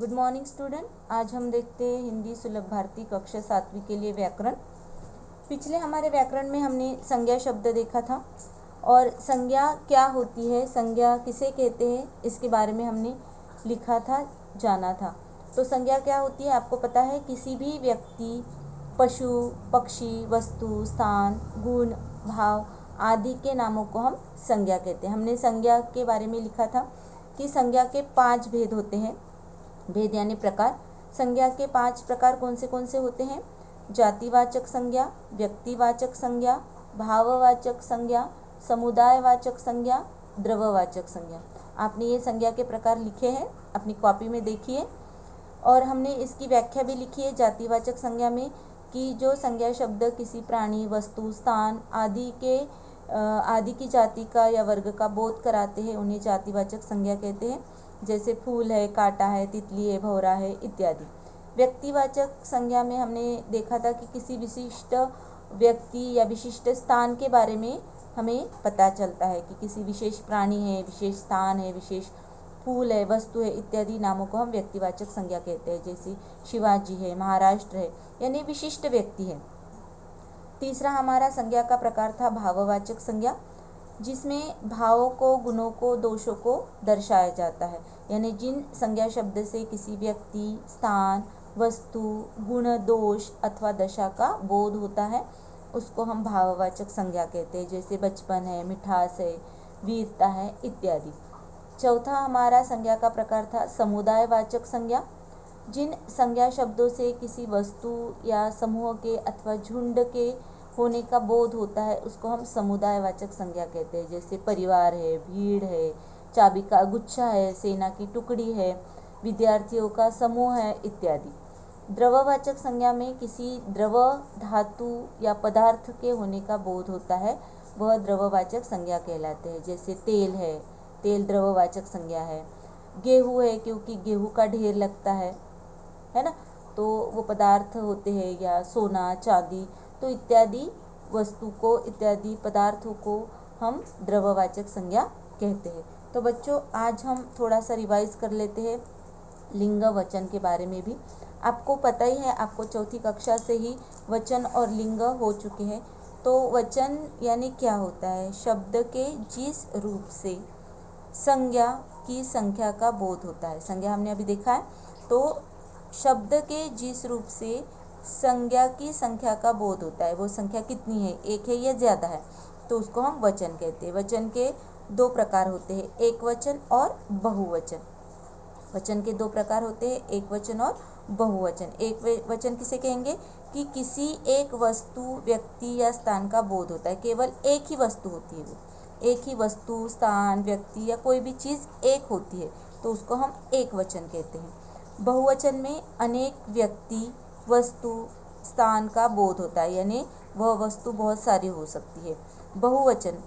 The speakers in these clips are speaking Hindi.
Good morning student. आज हम देखते हैं हिंदी सुलभ भारती कक्षा 7वीं के लिए व्याकरण। पिछले हमारे व्याकरण में हमने संज्ञा शब्द देखा था और संज्ञा क्या होती है, संज्ञा किसे कहते हैं, इसके बारे में हमने लिखा था, जाना था। तो संज्ञा क्या होती है आपको पता है। किसी भी व्यक्ति, पशु, पक्षी, वस्तु, स्थान, गुण, भाव आदि के नामों को हम संज्ञा कहते हैं। हमने संज्ञा के बारे में लिखा था कि संज्ञा के 5 भेद होते हैं। भेद यानी प्रकार। संज्ञा के 5 प्रकार कौन से होते हैं? जातिवाचक संज्ञा, व्यक्तिवाचक संज्ञा, भाववाचक संज्ञा, समुदायवाचक संज्ञा, द्रव्यवाचक संज्ञा। आपने ये संज्ञा के प्रकार लिखे हैं, अपनी कॉपी में देखिए। और हमने इसकी व्याख्या भी लिखी है जातिवाचक संज्ञा में कि जो संज्ञा शब्द किसी प्राणी, वस्तु, स्थान आदि की जाति का या वर्ग का बोध कराते हैं उन्हें जातिवाचक संज्ञा कहते हैं। जैसे फूल है, कांटा है, तितली है, भौरा है इत्यादि। व्यक्तिवाचक संज्ञा में हमने देखा था कि किसी विशिष्ट व्यक्ति या विशिष्ट स्थान के बारे में हमें पता चलता है कि किसी विशेष प्राणी है, विशेष स्थान है, विशेष फूल है, वस्तु है इत्यादि नामों को हम व्यक्तिवाचक संज्ञा कहते हैं। जैसे शिवाजी है, महाराष्ट्र है, यानी विशिष्ट व्यक्ति है। तीसरा हमारा संज्ञा का प्रकार था भाववाचक संज्ञा, जिसमें भावों को, गुणों को, दोषों को दर्शाया जाता है। यानी जिन संज्ञा शब्द से किसी व्यक्ति, स्थान, वस्तु, गुण, दोष अथवा दशा का बोध होता है उसको हम भाववाचक संज्ञा कहते हैं। जैसे बचपन है, मिठास है, वीरता है इत्यादि। चौथा हमारा संज्ञा का प्रकार था समुदायवाचक संज्ञा। जिन संज्ञा शब्दों से किसी वस्तु या समूह के अथवा झुंड के होने का बोध होता है उसको हम समुदायवाचक संज्ञा कहते हैं। जैसे परिवार है, भीड़ है, चाबी का गुच्छा है, सेना की टुकड़ी है, विद्यार्थियों का समूह है इत्यादि। द्रव्यवाचक संज्ञा में किसी द्रव, धातु या पदार्थ के होने का बोध होता है, वह द्रव्यवाचक संज्ञा कहलाते हैं। जैसे तेल है, तेल द्रव्यवाचक संज्ञा है। गेहूँ है क्योंकि गेहूँ का ढेर लगता है ना, तो वो पदार्थ होते हैं। या सोना, चांदी, तो इत्यादि वस्तु को, इत्यादि पदार्थों को हम द्रव्यवाचक संज्ञा कहते हैं। तो बच्चों आज हम थोड़ा सा रिवाइज कर लेते हैं लिंग वचन के बारे में भी। आपको पता ही है, आपको चौथी कक्षा से ही वचन और लिंग हो चुके हैं। तो वचन यानी क्या होता है? शब्द के जिस रूप से संज्ञा की संख्या का बोध होता है। संज्ञा हमने अभी देखा है। तो शब्द के जिस रूप से संज्ञा की संख्या का बोध होता है, वो संख्या कितनी है, एक है या ज़्यादा है, तो उसको हम वचन कहते हैं। वचन के 2 प्रकार होते हैं, एक वचन और बहुवचन। वचन के 2 प्रकार होते हैं, एक वचन और बहुवचन। एक वचन किसे कहेंगे कि किसी एक वस्तु, व्यक्ति या स्थान का बोध होता है। केवल एक ही वस्तु होती है, वो एक ही वस्तु, स्थान, व्यक्ति या कोई भी चीज़ एक होती है, तो उसको हम एक वचन कहते हैं। बहुवचन में अनेक व्यक्ति, वस्तु, स्थान का बोध होता है, यानी वह वस्तु बहुत सारी हो सकती है। बहुवचन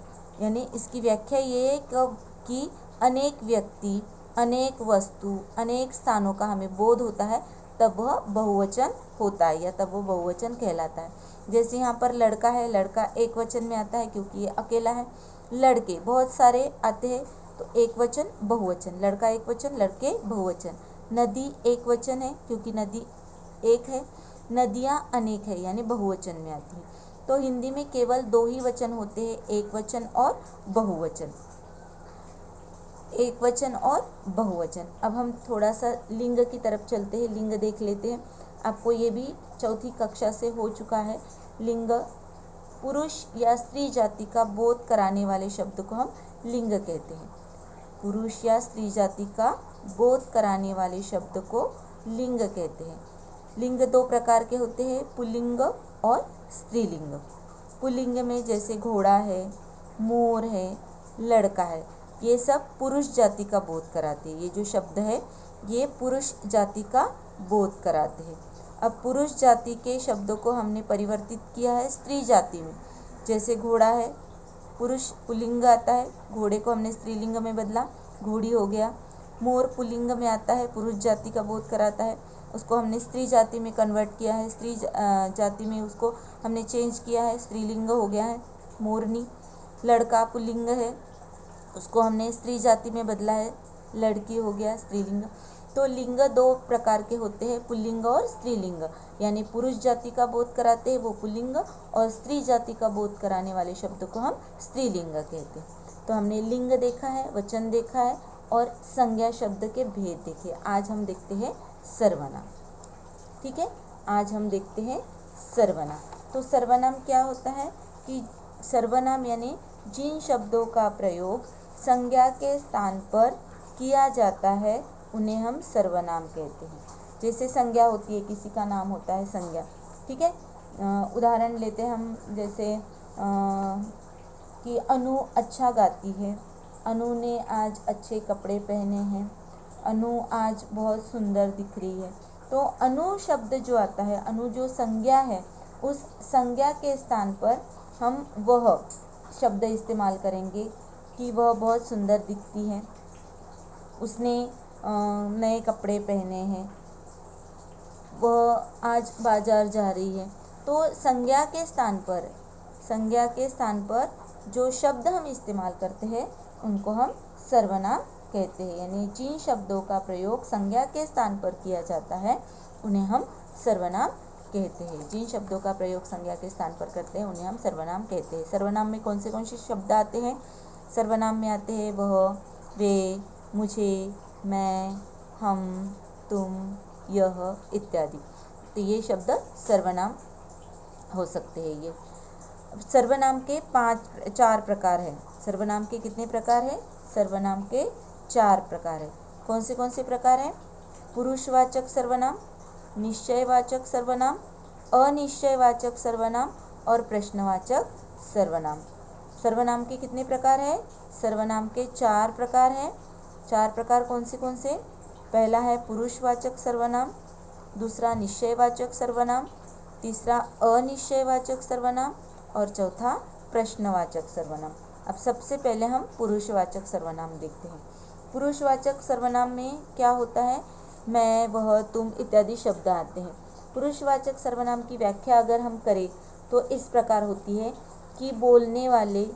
यानी इसकी व्याख्या ये है कि अनेक व्यक्ति, अनेक वस्तु, अनेक स्थानों का हमें बोध होता है, तब वह बहुवचन होता है या तब वह बहुवचन कहलाता है। जैसे यहाँ पर लड़का है, लड़का एक वचन में आता है क्योंकि ये अकेला है। लड़के बहुत सारे आते हैं तो एक वचन, बहुवचन। लड़का एक वचन, लड़के बहुवचन। नदी एक वचन है क्योंकि नदी एक है। नदियाँ अनेक है यानी बहुवचन में आती है। तो हिंदी में केवल 2 ही वचन होते हैं, एक वचन और बहुवचन। एक वचन और बहुवचन। अब हम थोड़ा सा लिंग की तरफ चलते हैं, लिंग देख लेते हैं। आपको ये भी चौथी कक्षा से हो चुका है। लिंग पुरुष या स्त्री जाति का बोध कराने वाले शब्द को हम लिंग कहते हैं। पुरुष या स्त्री जाति का बोध कराने वाले शब्द को लिंग कहते हैं। लिंग 2 प्रकार के होते हैं, पुल्लिंग और स्त्रीलिंग। पुल्लिंग में जैसे घोड़ा है, मोर है, लड़का है, ये सब पुरुष जाति का बोध कराते हैं। ये जो शब्द है ये पुरुष जाति का बोध कराते हैं। अब पुरुष जाति के शब्दों को हमने परिवर्तित किया है स्त्री जाति में। जैसे घोड़ा है, पुरुष पुल्लिंग आता है, घोड़े को हमने स्त्रीलिंग में बदला, घोड़ी हो गया। मोर पुल्लिंग में आता है, पुरुष जाति का बोध कराता है, उसको हमने स्त्री जाति में कन्वर्ट किया है, स्त्री जाति में उसको हमने चेंज किया है, स्त्रीलिंग हो गया है मोरनी। लड़का पुल्लिंग है, उसको हमने स्त्री जाति में बदला है, लड़की हो गया स्त्रीलिंग। तो लिंग दो प्रकार के होते हैं, पुल्लिंग और स्त्रीलिंग। यानी पुरुष जाति का बोध कराते हैं वो पुल्लिंग, और स्त्री जाति का बोध कराने वाले शब्द को हम स्त्रीलिंग कहते हैं। तो हमने लिंग देखा है, वचन देखा है और संज्ञा शब्द के भेद देखे। आज हम देखते हैं सर्वनाम। ठीक है, आज हम देखते हैं सर्वनाम। तो सर्वनाम क्या होता है कि सर्वनाम यानी जिन शब्दों का प्रयोग संज्ञा के स्थान पर किया जाता है उन्हें हम सर्वनाम कहते हैं। जैसे संज्ञा होती है, किसी का नाम होता है संज्ञा। ठीक है, उदाहरण लेते हैं हम, जैसे कि अनु अच्छा गाती है, अनु ने आज अच्छे कपड़े पहने हैं, अनु आज बहुत सुंदर दिख रही है। तो अनु शब्द जो आता है, अनु जो संज्ञा है, उस संज्ञा के स्थान पर हम वह शब्द इस्तेमाल करेंगे कि वह बहुत सुंदर दिखती है, उसने नए कपड़े पहने हैं, वह आज बाजार जा रही है। तो संज्ञा के स्थान पर जो शब्द हम इस्तेमाल करते हैं उनको हम सर्वनाम कहते हैं। यानी जिन शब्दों का प्रयोग संज्ञा के स्थान पर किया जाता है उन्हें हम सर्वनाम कहते हैं। जिन शब्दों का प्रयोग संज्ञा के स्थान पर करते हैं उन्हें हम सर्वनाम कहते हैं। सर्वनाम में कौन से शब्द आते हैं? सर्वनाम में आते हैं वह, वे, मुझे, मैं, हम, तुम, यह इत्यादि। तो ये शब्द सर्वनाम हो सकते हैं। ये सर्वनाम के 4 प्रकार हैं। सर्वनाम के कितने प्रकार हैं? सर्वनाम के 4 प्रकार हैं। कौन से प्रकार हैं? पुरुषवाचक सर्वनाम, निश्चयवाचक सर्वनाम, अनिश्चयवाचक सर्वनाम और प्रश्नवाचक सर्वनाम। सर्वनाम के कितने प्रकार हैं? सर्वनाम के 4 प्रकार हैं। 4 प्रकार कौन से? पहला है पुरुषवाचक सर्वनाम, दूसरा निश्चयवाचक सर्वनाम, तीसरा अनिश्चयवाचक सर्वनाम और चौथा प्रश्नवाचक सर्वनाम। अब सबसे पहले हम पुरुषवाचक सर्वनाम देखते हैं। पुरुषवाचक सर्वनाम में क्या होता है? मैं, वह, तुम इत्यादि शब्द आते हैं। पुरुषवाचक सर्वनाम की व्याख्या अगर हम करें तो इस प्रकार होती है कि बोलने वाले,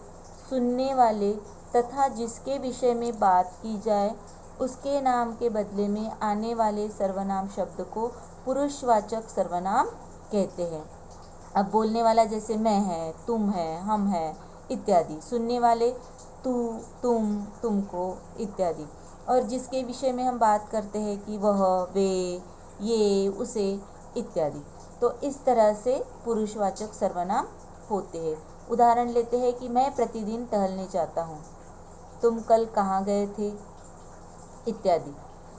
सुनने वाले तथा जिसके विषय में बात की जाए उसके नाम के बदले में आने वाले सर्वनाम शब्द को पुरुषवाचक सर्वनाम कहते हैं। अब बोलने वाला जैसे मैं है, तुम है, हम है इत्यादि, सुनने वाले तू, तुम, तुमको इत्यादि, और जिसके विषय में हम बात करते हैं कि वह, वे, ये, उसे इत्यादि। तो इस तरह से पुरुषवाचक सर्वनाम होते हैं। उदाहरण लेते हैं कि मैं प्रतिदिन टहलने जाता हूँ, तुम कल कहाँ गए थे इत्यादि।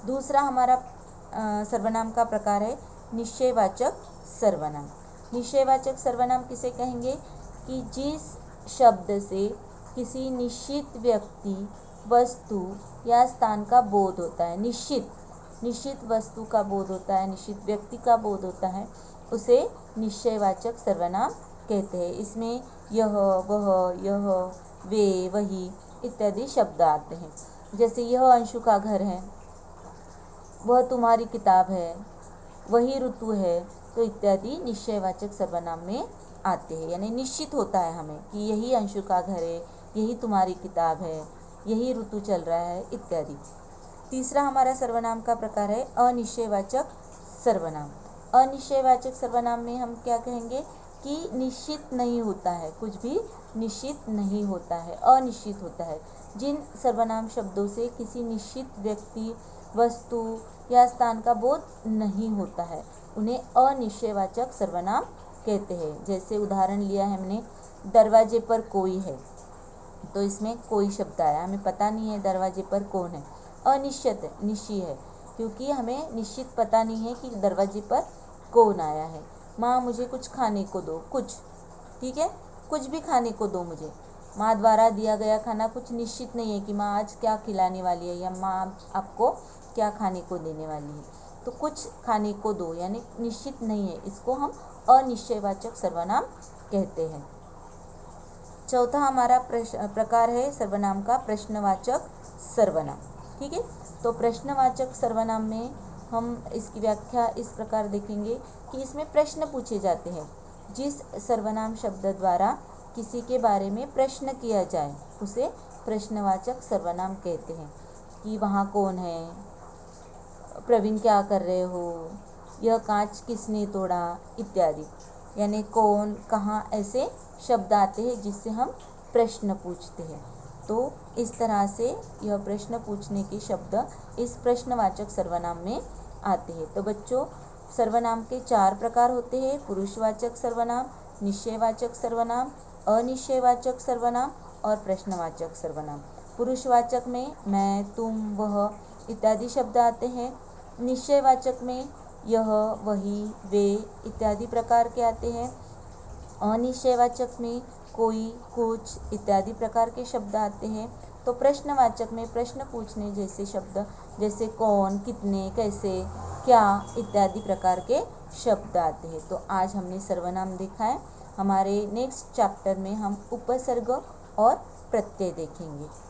दूसरा हमारा सर्वनाम का प्रकार है निश्चयवाचक सर्वनाम। निश्चयवाचक सर्वनाम किसे कहेंगे? कि जिस शब्द से किसी निश्चित व्यक्ति, वस्तु या स्थान का बोध होता है, निश्चित वस्तु का बोध होता है, निश्चित व्यक्ति का बोध होता है, उसे निश्चयवाचक सर्वनाम कहते हैं। इसमें यह, वह, यह, वे, वही इत्यादि शब्द आते हैं। जैसे यह अंशु का घर है, वह तुम्हारी किताब है, वही ऋतु है, तो इत्यादि निश्चयवाचक सर्वनाम में आते हैं। यानी निश्चित होता है हमें कि यही अंशु का घर है, यही तुम्हारी किताब है, यही ऋतु चल रहा है इत्यादि। तीसरा हमारा सर्वनाम का प्रकार है अनिश्चयवाचक सर्वनाम। अनिश्चयवाचक सर्वनाम में हम क्या कहेंगे? कि निश्चित नहीं होता है, कुछ भी निश्चित नहीं होता है, अनिश्चित होता है। जिन सर्वनाम शब्दों से किसी निश्चित व्यक्ति, वस्तु या स्थान का बोध नहीं होता है उन्हें अनिश्चयवाचक सर्वनाम कहते हैं। जैसे उदाहरण लिया है हमने, दरवाजे पर कोई है, तो इसमें कोई शब्द आया, हमें पता नहीं है दरवाजे पर कौन है, अनिश्चित है, निश्चित है, क्योंकि हमें निश्चित पता नहीं है कि दरवाजे पर कौन आया है। माँ मुझे कुछ खाने को दो, कुछ, ठीक है, कुछ भी खाने को दो मुझे। माँ द्वारा दिया गया खाना कुछ निश्चित नहीं है कि माँ आज क्या खिलाने वाली है या माँ आपको क्या खाने को देने वाली है। तो कुछ खाने को दो यानी निश्चित नहीं है, इसको हम अनिश्चयवाचक सर्वनाम कहते हैं। चौथा हमारा प्रकार है सर्वनाम का प्रश्नवाचक सर्वनाम। ठीक है, तो प्रश्नवाचक सर्वनाम में हम इसकी व्याख्या इस प्रकार देखेंगे कि इसमें प्रश्न पूछे जाते हैं। जिस सर्वनाम शब्द द्वारा किसी के बारे में प्रश्न किया जाए उसे प्रश्नवाचक सर्वनाम कहते हैं। कि वहाँ कौन है, प्रवीण क्या कर रहे हो, यह कांच किसने तोड़ा इत्यादि। यानी कौन, कहाँ, ऐसे शब्द आते हैं जिससे हम प्रश्न पूछते हैं। तो इस तरह से यह प्रश्न पूछने के शब्द इस प्रश्नवाचक सर्वनाम में आते हैं। तो बच्चों, सर्वनाम के 4 प्रकार होते हैं: पुरुषवाचक सर्वनाम, निश्चयवाचक सर्वनाम, अनिश्चयवाचक सर्वनाम और प्रश्नवाचक सर्वनाम। पुरुषवाचक में मैं, तुम, वह इत्यादि शब्द आते हैं। निश्चयवाचक में यह, वही, वे इत्यादि प्रकार के आते हैं। अनिश्चयवाचक में कोई, कुछ इत्यादि प्रकार के शब्द आते हैं। तो प्रश्नवाचक में प्रश्न पूछने जैसे शब्द, जैसे कौन, कितने, कैसे, क्या इत्यादि प्रकार के शब्द आते हैं। तो आज हमने सर्वनाम देखा है। हमारे नेक्स्ट चैप्टर में हम उपसर्ग और प्रत्यय देखेंगे।